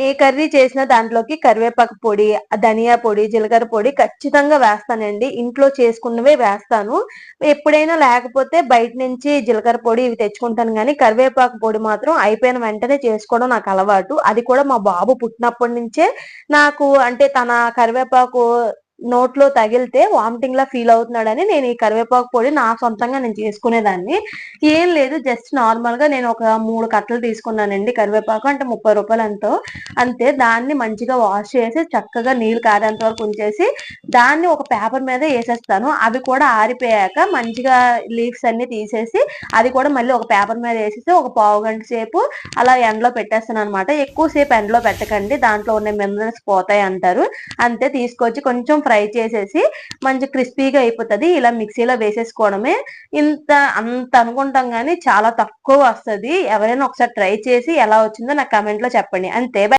ఏ curry చేసినా దాంట్లోకి కరివేపాకు పొడి, ధనియా పొడి, జీలకర్ర పొడి ఖచ్చితంగా వేస్తానండి. ఇంట్లో చేసుకున్నవే వేస్తాను. ఎప్పుడైనా లేకపోతే బయట నుంచి జీలకర్ర పొడి ఇవి తెచ్చుకుంటాను గానీ, కరివేపాకు పొడి మాత్రం అయిపోయిన వెంటనే చేసుకోవడం నాకలవాటు. అది కూడా మా బాబు పుట్టినప్పటి నుంచే నాకు అంటే తన కరివేపాకు నోట్లో తగిలితే వామిటింగ్‌లా ఫీల్ అవుతున్నాడని నేను ఈ కరివేపాకు పొడి నా సొంతంగా నేను చేసుకునేదాన్ని. ఏం లేదు జస్ట్ నార్మల్‌గా నేను ఒక 3 కట్టలు తీసుకున్నానండి కరివేపాకు. అంటే రూ. 30 ఎంతో. అంతే. దాన్ని మంచిగా వాష్ చేసి చక్కగా నీళ్ళు కారేంత వరకు ఉంచేసి, దాన్ని ఒక పేపర్ మీద ఏసేస్తాను. అవి కూడా ఆరిపోయాక మంచిగా లీవ్స్ అన్నీ తీసేసి, అది కూడా మళ్ళీ ఒక పేపర్ మీద ఏసేసి ఒక పావుగంట సేపు అలా ఎండలో పెట్టేస్తాననమాట. ఎక్కువ సేపు ఎండలో పెట్టకండి. దాంట్లో ఉన్న మినరల్స్ పోతాయంటారు. అంతే తీసుకొచ్చి కొంచెం ఫ్రై చేసేసి మంచి క్రిస్పీగా అయిపోతది. ఇలా మిక్సీలో వేసేసుకోవడమే. అంత అనుకుంటాం గానీ చాలా తక్కువ వస్తది. ఎవరైనా ఒకసారి ట్రై చేసి ఎలా వచ్చిందో నాకు కామెంట్‌లో చెప్పండి. అంతే.